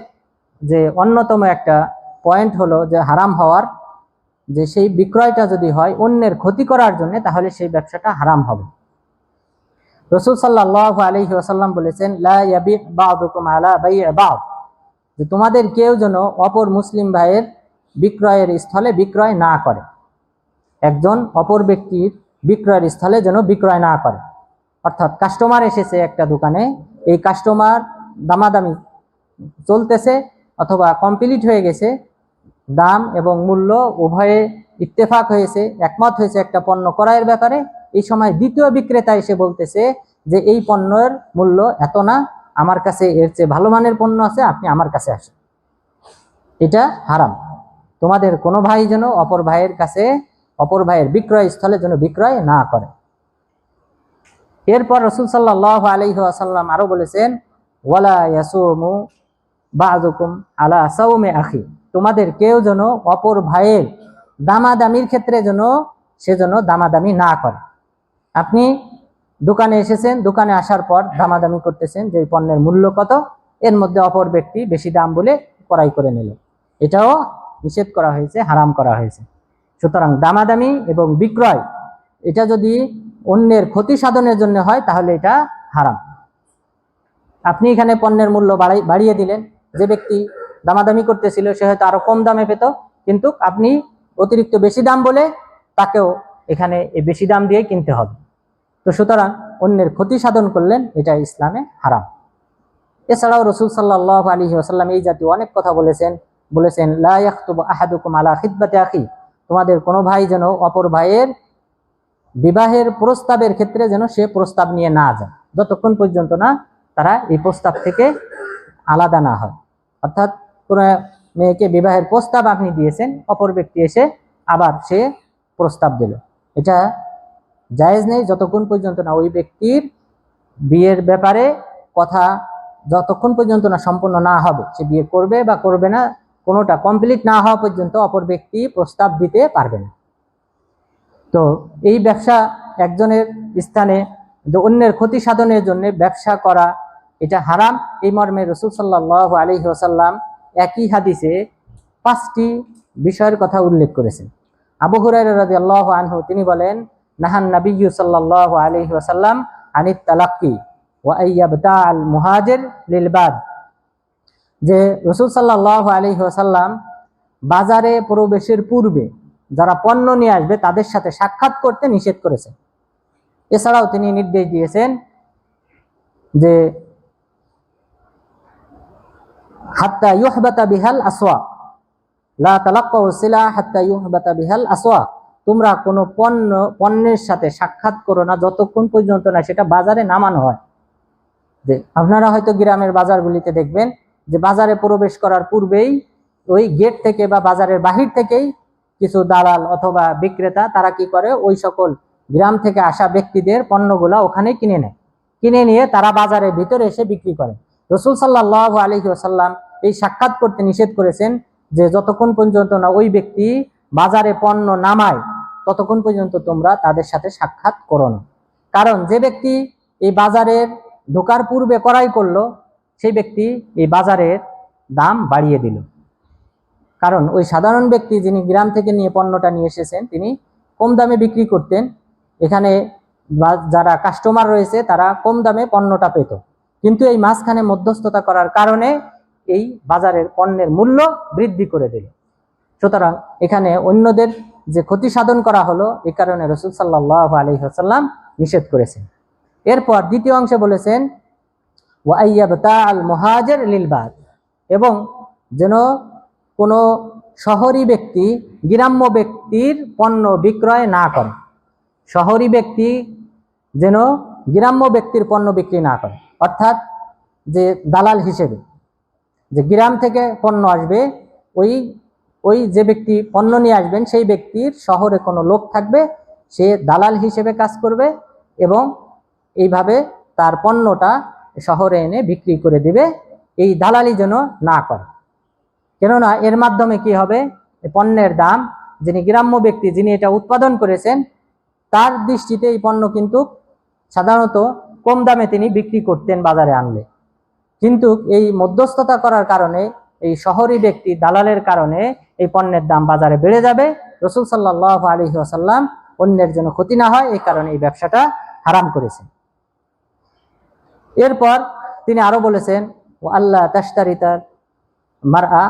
যে অন্যতম একটা পয়েন্ট হলো যে হারাম হওয়ার, যে সেই বিক্রয়টা যদি হয় অন্যের ক্ষতি করার জন্য, তাহলে সেই ব্যবসাটা হারাম হবে। রাসূল সাল্লাল্লাহু আলাইহি ওয়াসাল্লাম বলেছেন, লা ইয়াবি বা'দুকুম আলা বাই'i বা'দ, যে তোমাদের কেউ যেন অপর মুসলিম ভাইয়ের বিক্রয়ের স্থলে বিক্রয় না করে, একজন অপর ব্যক্তির বিক্রয়ের স্থলে যেন বিক্রয় না করে। অর্থাৎ কাস্টমার এসেছে একটা দোকানে, এই কাস্টমার দামাদামি চলতেছে অথবা কমপ্লিট হয়ে গেছে, দাম এবং মূল্য উভয়ে ইত্তেফাক হয়েছে, একমত হয়েছে একটা পণ্য ক্রয়ের ব্যাপারে। এই সময় দ্বিতীয় বিক্রেতা এসে বলতেছে যে এই পণ্যের মূল্য এত না, আমার কাছে এর চেয়ে ভালো মানের পণ্য আছে, আপনি আমার কাছে আসেন। এটা হারাম। তোমাদের কোনো ভাই যেন অপর ভাইয়ের বিক্রয় স্থলে যেন বিক্রয় না করে। এরপর রাসূল সাল্লাল্লাহু আলাইহি ওয়াসাল্লাম আরো বলেছেন, ওয়ালা ইয়াসুমু বা'দুকুম আলা সাওমি আখি, তোমাদের কেউ যেন অপর ভাইয়ের দামাদামির ক্ষেত্রে সে যেন দামাদামি না করে। আপনি দোকানে এসেছেন, দোকানে আসার পর দামাদামি করতেছেন যে এই পণ্যের মূল্য কত, এর মধ্যে অপর ব্যক্তি বেশি দাম বলে ক্রয় করে নিল, এটাও নিষেধ করা হয়েছে, হারাম করা হয়েছে। সুতরাং দামাদামি এবং বিক্রয় এটা যদি অন্যের ক্ষতি সাধনের জন্য হয় তাহলে এটা হারাম। আপনি এখানে পণ্যের মূল্য বাড়িয়ে দিলেন, যে ব্যক্তি দামাদামি করতেছিল সে হয়তো আরো কম দামে পেত, কিন্তু আপনি অতিরিক্ত বেশি দাম বলে তাকেও এখানে এই বেশি দাম দিয়ে কিনতে হবে। তো সুতরাং অন্যের ক্ষতি সাধন করলেন, এটা ইসলামে হারাম। এছাড়াও রাসূল সাল্লাল্লাহু আলাইহি ওয়াসাল্লাম এই জাতীয় অনেক কথা বলেছেন, লা ইয়াখতুবু আহাদুকুম আলা খিতবাতি আখি, তোমাদের কোনো ভাই যেন অপর ভাইয়ের বিবাহের প্রস্তাবের ক্ষেত্রে যেন সে প্রস্তাব নিয়ে না যায়, যতক্ষণ পর্যন্ত না তারা এই প্রস্তাব থেকে আলাদা না হয়। অর্থাৎ কোনো মেয়েকে বিবাহের প্রস্তাব আপনি দিয়েছেন, অপর ব্যক্তি এসে আবার সে প্রস্তাব দিল, এটা জায়েজ নেই যতক্ষণ পর্যন্ত না ওই ব্যক্তির বিয়ের ব্যাপারে কথা যতক্ষণ পর্যন্ত না সম্পূর্ণ না হবে, সে বিয়ে করবে বা করবে না কোনোটা কমপ্লিট না হওয়া পর্যন্ত অপর ব্যক্তি প্রস্তাব দিতে পারবে না। তো এই ব্যবসা একজনের স্থানে অন্যের ক্ষতি সাধনের জন্য ব্যবসা করা এটা হারাম। এই মর্মে রাসূল সাল্লাল্লাহু আলাইহি ওয়াসাল্লাম একই হাদিসে 5টি বিষয়ের কথা উল্লেখ করেছেন। আবু হুরায়রা রাদিয়াল্লাহু আনহু তিনি বলেন, নাহান নাবিয়্যু সাল্লাল্লাহু আলাইহি ওয়াসাল্লাম আনিত তালাক্কি ওয়া আইয়াবতাআল মুহাজির লিল বাদ, যে রাসূল সাল্লাল্লাহু আলাইহি ওয়াসাল্লাম বাজারে প্রবেশের পূর্বে যারা পণ্য নিয়ে আসবে তাদের সাথে সাক্ষাৎ করতে নিষেধ করেছেন। এছাড়াও তিনি নির্দেশ দিয়েছেন যে হাত্তা ইউহবাতা বিহাল আসওয়াক, লা তালাক্কাউ সিলা হাত্তা ইউহবাতা বিহাল আসওয়াক, তোমরা কোনো পণ্যের সাথে সাক্ষাৎ করো না যতক্ষণ পর্যন্ত না সেটা বাজারে নামানো হয়। যে আপনারা হয়তো গ্রামের বাজারগুলিতে দেখবেন যে বাজারে প্রবেশ করার পূর্বেই ওই গেট থেকে বা বাজারের বাহির থেকেই কিছু দালাল অথবা বিক্রেতা তারা কি করে, ওই সকল গ্রাম থেকে আসা ব্যক্তিদের পণ্যগুলা ওখানে কিনে নেয়, কিনে নিয়ে তারা বাজারের ভিতরে এসে বিক্রি করে। রাসূল সাল্লাল্লাহু আলাইহি ওয়াসাল্লাম এই সাক্ষাৎ করতে নিষেধ করেছেন যে যতক্ষণ পর্যন্ত না ওই ব্যক্তি বাজারে পণ্য নামায় ততক্ষণ পর্যন্ত তোমরা তাদের সাথে সাক্ষাৎ করো না। কারণ যে ব্যক্তি এই বাজারের ঢোকার পূর্বে ক্রয় করলো সেই ব্যক্তি এই বাজারের দাম বাড়িয়ে দিল। কারণ ওই সাধারণ ব্যক্তি যিনি গ্রাম থেকে নিয়ে পণ্যটা নিয়ে এসেছেন তিনি কম দামে বিক্রি করতেন, এখানে যারা কাস্টমার রয়েছে তারা কম দামে পণ্যটা পেত, কিন্তু এই মাঝখানে মধ্যস্থতা করার কারণে এই বাজারের পণ্যের মূল্য বৃদ্ধি করে দিল। সুতরাং এখানে অন্যদের যে ক্ষতি সাধন করা হলো, এই কারণে রাসূল সাল্লাল্লাহু আলাইহি ওয়াসাল্লাম নিষেধ করেছেন। এরপর দ্বিতীয় অংশে বলেছেন ওয়া আইয়াবতাআল মুহাজির লিল বাদ, এবং যেন কোনো শহরী ব্যক্তি গ্রাম্য ব্যক্তির পণ্য বিক্রয় না করে। শহরী ব্যক্তি যেন গ্রাম্য ব্যক্তির পণ্য বিক্রি না করে, অর্থাৎ যে দালাল হিসেবে যে গ্রাম থেকে পণ্য আসবে, ওই যে ব্যক্তি পণ্য নিয়ে আসবেন সেই ব্যক্তির শহরে কোনো লোক থাকবে, সে দালাল হিসেবে কাজ করবে এবং এইভাবে তার পণ্যটা শহরে এনে বিক্রি করে দিবে। এই দালালি যেন না করে, কেননা এর মাধ্যমে কি হবে, পণ্যের দাম যিনি গ্রাম্য ব্যক্তি যিনি এটা উৎপাদন করেছেন তার দৃষ্টিতে এই পণ্য কিন্তু সাধারণত কম দামে তিনি বিক্রি করতেন বাজারে আনলে, কিন্তু এই মধ্যস্থতা করার কারণে এই শহরী ব্যক্তি দালালের কারণে এই পণ্যের দাম বাজারে বেড়ে যাবে। রাসূল সাল্লাল্লাহু আলাইহি ওয়াসাল্লাম অন্যের যেন ক্ষতি না হয় এই কারণে এই ব্যবসাটা হারাম করেছেন। এরপর তিনি আরো বলেছেন ও আল্লাহ তাশতারিতার মারআ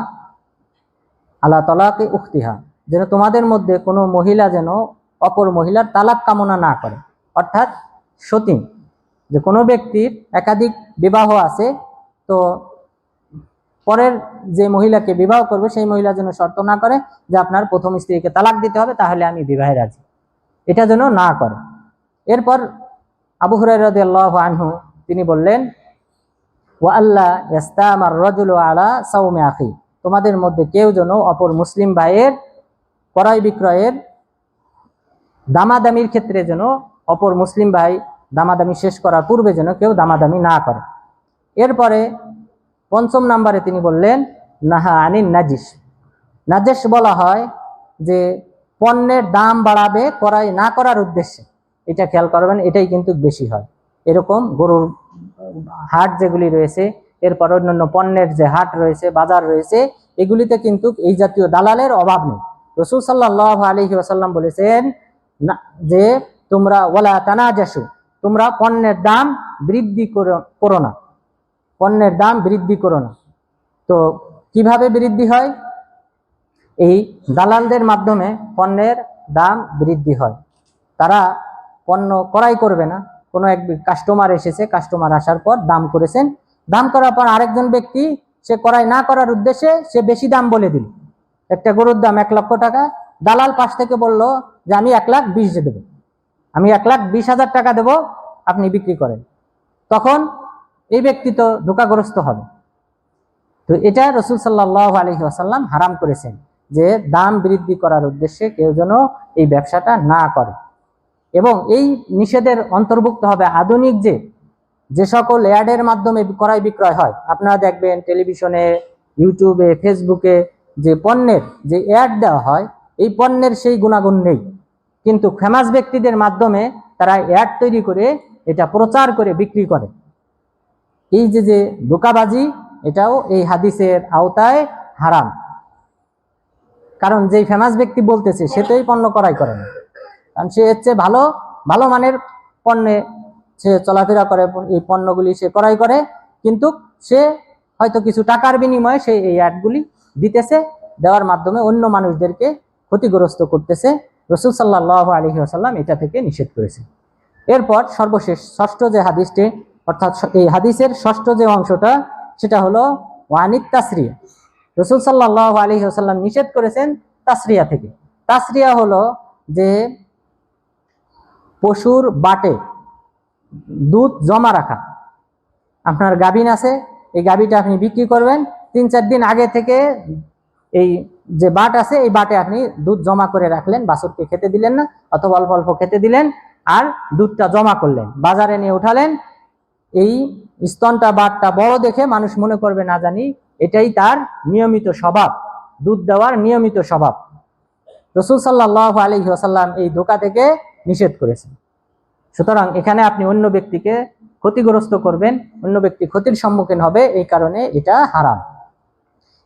আলা তালাকি উখতিহা, যেন তোমাদের মধ্যে কোনো মহিলা যেন অপর মহিলার তালাক কামনা না করে, অর্থাৎ সতীন, যে কোনো ব্যক্তির একাধিক বিবাহ আছে, তো পরের যে মহিলাকে বিবাহ করবে সেই মহিলা যেন শর্ত না করে যে আপনার প্রথম স্ত্রীকে তালাক দিতে হবে তাহলে আমি বিবাহে রাজি, এটা যেন না করে। এরপর আবু হুরায়রা রাদিয়াল্লাহু আনহু তিনি বললেন ওয়া আল্লাহ ইয়াস্তামার রাজুলু আলা সাওমি আখি, তোমাদের মধ্যে কেউ যেন অপর মুসলিম ভাইয়ের ক্রয় বিক্রয়ের দামাদামির ক্ষেত্রে যেন অপর মুসলিম ভাই দামাদামি শেষ করার পূর্বে যেন কেউ দামাদামি না করে। এরপরে 5ম নম্বরে তিনি বললেন নাহা আনিন নাজিস। নাজিস বলা হয় যে পণ্যের দাম বাড়াবে ক্রয় না করার উদ্দেশ্যে, এটা খেয়াল করবেন, এটাই কিন্তু বেশি হয়। এরকম গরুর হাট যেগুলি রয়েছে, এরপর অন্যান্য পণ্যের যে হাট রয়েছে বাজার রয়েছে, এগুলিতে কিন্তু এই জাতীয় দালালের অভাব নেই। রাসূল সাল্লাল্লাহু আলাইহি ওয়াসাল্লাম বলেছেন যে তোমরা ওয়ালা তানাজাসু, তোমরা পণ্যের দাম বৃদ্ধি করো না, পণ্যের দাম বৃদ্ধি করো না। তো কিভাবে বৃদ্ধি হয়? এই দালালদের মাধ্যমে পণ্যের দাম বৃদ্ধি হয়। তারা পণ্য ক্রয় করবে না, কোনো এক কাস্টমার এসেছে, কাস্টমার আসার পর দাম করেছেন, দাম করার পর আরেকজন ব্যক্তি সে ক্রয় না করার উদ্দেশ্যে সে বেশি দাম বলে দিল, একটা গরুর দাম 1 লক্ষ টাকা, দালাল পাশ থেকে বলল যে আমি 1,20,000 দেবো, আমি 1,20,000 টাকা দেব, আপনি বিক্রি করেন, তখন এই ব্যক্তি তো ধোঁকাগ্রস্ত হবে। তো এটা রাসূল সাল্লাল্লাহু আলাইহি ওয়াসাল্লাম হারাম করেছেন যে দাম বৃদ্ধি করার উদ্দেশ্যে কেউ যেন এই ব্যবসাটা না করে। এবং এই নিষেধের অন্তর্ভুক্ত হবে আধুনিক যে সকল অ্যাডের মাধ্যমে ক্রয় বিক্রয় হয়। আপনারা দেখবেন টেলিভিশনে, ইউটিউবে, ফেসবুকে যে পণ্যের যে অ্যাড দেওয়া হয়, এই পণ্যের সেই গুণাগুণ নেই, কিন্তু ফেমাস ব্যক্তিদের মাধ্যমে তারা অ্যাড তৈরি করে এটা প্রচার করে বিক্রি করে। এই যে ধোঁকাবাজি, এটাও এই হাদিসের আওতায় হারাম। কারণ যেই ফেমাস ব্যক্তি বলতেছে সে তো এই পণ্য ক্রয় করে না, কারণ সে হচ্ছে ভালো ভালো মানের পণ্যে সে চলাফেরা করে, এই পণ্যগুলি সে ক্রয় করে, কিন্তু সে হয়তো কিছু টাকার বিনিময়ে সে এই অ্যাডগুলি দিতেছে, দেওয়ার মাধ্যমে অন্য মানুষদেরকে ক্ষতিগ্রস্ত করতেছে। রাসূল সাল্লাল্লাহু আলাইহি ওয়াসাল্লাম এটা থেকে নিষেধ করেছে। এরপর সর্বশেষ ষষ্ঠ যে হাদিসটি, অর্থাৎ এই হাদিসের ষষ্ঠ যে অংশটা, সেটা হলো ওয়ানিত তাসরিয়া। রাসূল সাল্লাল্লাহু আলাইহি ওয়াসাল্লাম নিষেধ করেছেন তাসরিয়া থেকে। তাসরিয়া হলো যে পশুর বাটে দুধ জমা রাখা। আপনার গাভীন আছে, এই গাভীটা আপনি বিক্রি করবেন, 3-4 দিন আগে থেকে এই যে বাট আছে এই বাটে আপনি দুধ জমা করে রাখলেন, বাছুরকে খেতে দিলেন না, অথবা অল্প অল্প খেতে দিলেন, আর দুধটা জমা করলেন, বাজারে নিয়ে উঠালেন। এই স্তনটা বাটটা বড় দেখে মানুষ মনে করবে না জানি এটাই তার নিয়মিত স্বভাব, দুধ দেওয়ার নিয়মিত স্বভাব। রাসূল সাল্লাল্লাহু আলাইহি ওয়াসাল্লাম এই ধোঁকা থেকে নিষেধ করেছেন। সুতরাং এখানে আপনি অন্য ব্যক্তিকে ক্ষতিগ্রস্ত করবেন, অন্য ব্যক্তি ক্ষতির সম্মুখীন হবে, এই কারণে এটা হারাম।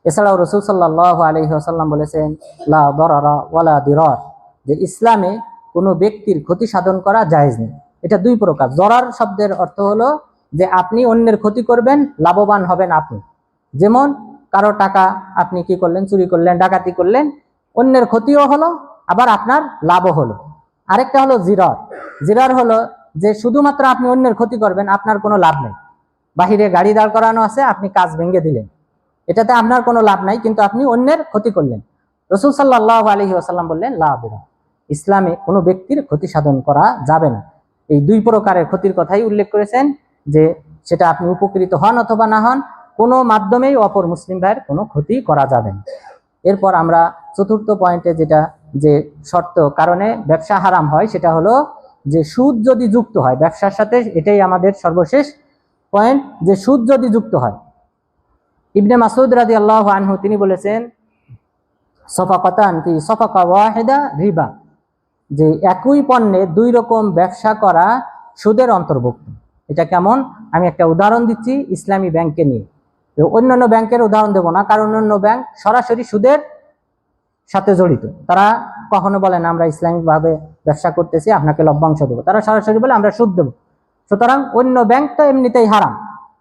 এছাড়াও রাসূল সাল্লাল্লাহু আলাইহি ওয়াসাল্লাম বলেছেন লা দারারা ওয়ালা দিরার, যে ইসলামে কোনো ব্যক্তির ক্ষতি সাধন করা জায়েজ নেই। এটা দুই প্রকার। জরার শব্দের অর্থ হলো যে আপনি অন্যের ক্ষতি করবেন, লাভবান হবেন আপনি। যেমন কারো টাকা আপনি কি করলেন, চুরি করলেন, ডাকাতি করলেন, অন্যের ক্ষতিও হলো, আবার আপনার লাভও হলো। আরেকটা হলো জিরার। জিরার হলো যে শুধুমাত্র আপনি অন্যের ক্ষতি করবেন, আপনার কোনো লাভ নেই। বাহিরে গাড়ি দাঁড় করানো আছে, আপনি কাজ ভেঙে দিলেন, এটাতে আপনার কোনো লাভ নাই, কিন্তু আপনি অন্যের ক্ষতি করলেন। রাসূল সাল্লাল্লাহু আলাইহি ওয়াসাল্লাম বললেন লা দিরার, ইসলামে কোনো ব্যক্তির ক্ষতি সাধন করা যাবে না। এই দুই প্রকারের ক্ষতির কথাই উল্লেখ করেছেন, যে সেটা আপনি উপকৃত হন অথবা না হন, কোনো মাধ্যমেই অপর মুসলিম ভাইয়ের কোনো ক্ষতি করা যাবে না। এরপর আমরা চতুর্থ পয়েন্টে যেটা যে শর্ত কারণে ব্যবসা হারাম হয়, সেটা হলো যে সুদ যদি যুক্ত হয় ব্যবসার সাথে। এটাই আমাদের সর্বশেষ পয়েন্ট, যে সুদ যদি যুক্ত হয়। ইবনে মাসউদ রাদিয়াল্লাহু আনহু তিনি বলেছেন সফাকাতান ফি সফাকা ওয়াহিদা রিবা, যে একই পণ্যে দুই রকম ব্যবসা করা সুদের অন্তর্ভুক্ত। এটা কেমন, আমি একটা উদাহরণ দিচ্ছি ইসলামী ব্যাংকে নিয়ে। অন্যান্য ব্যাংকের উদাহরণ দেব না, কারণ অন্যান্য ব্যাংক সরাসরি সুদের সাথে জড়িত। তারা কখনো বলে না আমরা ইসলামিকভাবে ব্যবসা করতেছি, আপনাকে লভ্যাংশ দেবো, তারা সরাসরি বলে আমরা সুদ দেবো। সুতরাং অন্য ব্যাংক তো এমনিতেই হারাম,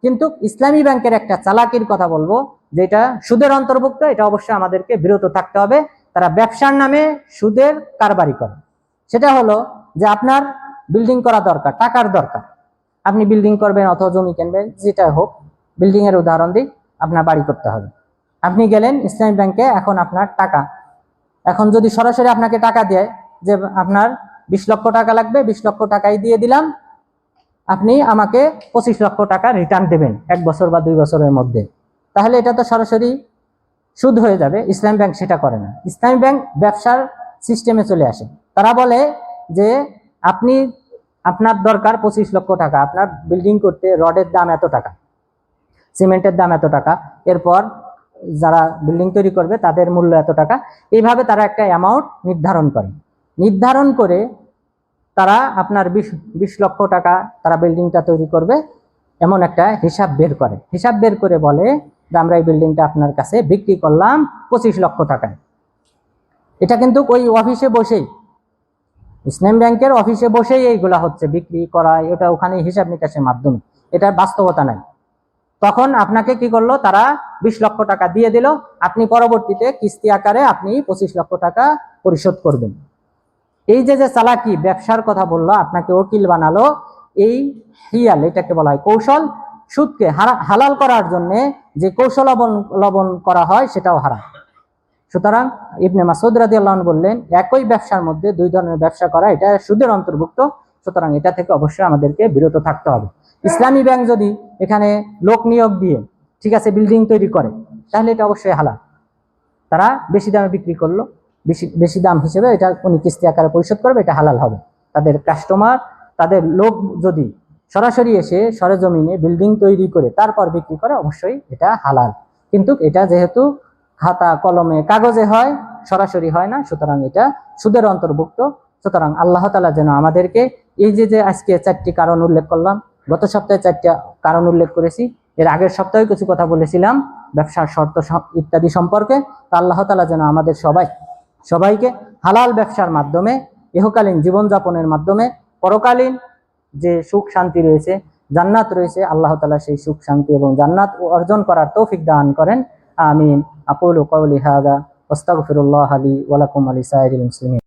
কিন্তু ইসলামী ব্যাংকের একটা চালাকির কথা বলবো, যেটা সুদের অন্তর্ভুক্ত, এটা অবশ্যই আমাদেরকে বিরত থাকতে হবে। তারা ব্যবসার নামে সুদের কারবারি করে। সেটা হলো যে আপনার বিল্ডিং করা দরকার, টাকার দরকার, আপনি বিল্ডিং করবেন অথবা জমি কিনবেন, যেটা হোক, বিল্ডিং এর উদাহরণ দিই, আপনার বাড়ি করতে হবে। আপনি গেলেন ইসলামী ব্যাংকে, এখন আপনার টাকা, এখন যদি সরাসরি আপনাকে টাকা দেয় যে আপনার 20 লক্ষ টাকা লাগবে, 20 লক্ষ টাকাই দিয়ে দিলাম, আপনি আমাকে 25 লক্ষ টাকা রিটার্ন দেবেন 1 বছর বা 2 বছরের মধ্যে, তাহলে এটা তো সরাসরি সুদ হয়ে যাবে। ইসলামী ব্যাংক সেটা করে না। ইসলামী ব্যাংক ব্যবসার সিস্টেমে চলে আসে। তারা বলে যে আপনি, আপনার দরকার 25 লক্ষ টাকা, আপনার বিল্ডিং করতে রডের দাম এত টাকা, সিমেন্টের দাম এত টাকা, এরপর যারা বিল্ডিং তৈরি করবে তাদের মূল্য এত টাকা। এইভাবে তারা একটা অ্যামাউন্ট নির্ধারণ করে তারা আপনার 20 লক্ষ টাকা তারা বিল্ডিংটা তৈরি করবে, এমন একটা হিসাব বের করে বলে যে আমরা এই বিল্ডিংটা আপনার কাছে বিক্রি করলাম 25 লক্ষ টাকায়। এটা কিন্তু ওই অফিসে বসেই, ইসলাম ব্যাংকের অফিসে বসেই এইগুলা হচ্ছে, বিক্রি করা, এটা ওখানে হিসাব নিকাশের মাধ্যমে, এটার বাস্তবতা নাই। তখন আপনাকে কি করলো, তারা 20 লক্ষ টাকা দিয়ে দিল, আপনি পরবর্তীতে কিস্তি আকারে আপনি 25 লক্ষ টাকা পরিশোধ করবেন। এই যে চালাকি ব্যবসার কথা বললো, আপনাকে ওকিল বানালো, এই হিয়াল, এটাকে বলা হয় কৌশল। সুদকে হালাল করার জন্য যে কৌশল অবলম্বন করা হয় সেটাও হারাম। সুতরাং ইবনে মাসউদ রাদিয়াল্লাহু আনহু বললেন, একই ব্যবসার মধ্যে দুই ধরনের ব্যবসা করা এটা সুদের অন্তর্ভুক্ত, সুতরাং এটা থেকে অবশ্যই আমাদেরকে বিরত থাকতে হবে। ইসলামী ব্যাংক যদি এখানে লোক নিয়োগ দিয়ে ঠিক আছে বিল্ডিং তৈরি করে, তাহলে এটা অবশ্যই হালাল। তারা বেশি দামে বিক্রি করলো, বেশি দাম হিসেবে এটা উনি কিস্তি আকারে পরিশোধ করবে, এটা হালাল হবে। তাদের কাস্টমার, তাদের লোক যদি সরাসরি এসে সরেজমিনে বিল্ডিং তৈরি করে তারপর বিক্রি করে, অবশ্যই এটা হালাল। কিন্তু এটা যেহেতু খাতা কলমে কাগজে হয়, সরাসরি হয় না, সুতরাং এটা সুদের অন্তর্ভুক্ত। সুতরাং আল্লাহ তাআলা যেন আমাদেরকে এই যে আজকে 4টি কারণ উল্লেখ করলাম, গত সপ্তাহে 4টা কারণ উল্লেখ করেছি, এর আগের সপ্তাহে কিছু কথা বলেছিলাম ব্যবসার শর্ত ইত্যাদি সম্পর্কে। তা আল্লাহ তাআলা যেন আমাদের সবাইকে হালাল ব্যবসার মাধ্যমে, ইহকালীন জীবনযাপনের মাধ্যমে পরকালীন যে সুখ শান্তি রয়েছে, জান্নাত রয়েছে, আল্লাহ তাআলা সেই সুখ শান্তি এবং জান্নাত অর্জন করার তৌফিক দান করেন। আমিন। আকুলু কওলি হাযা ওয়াস্তাগফিরুল্লাহ লি ওয়া লাকুম ওয়া লিসাইরিল মুসলিমিন।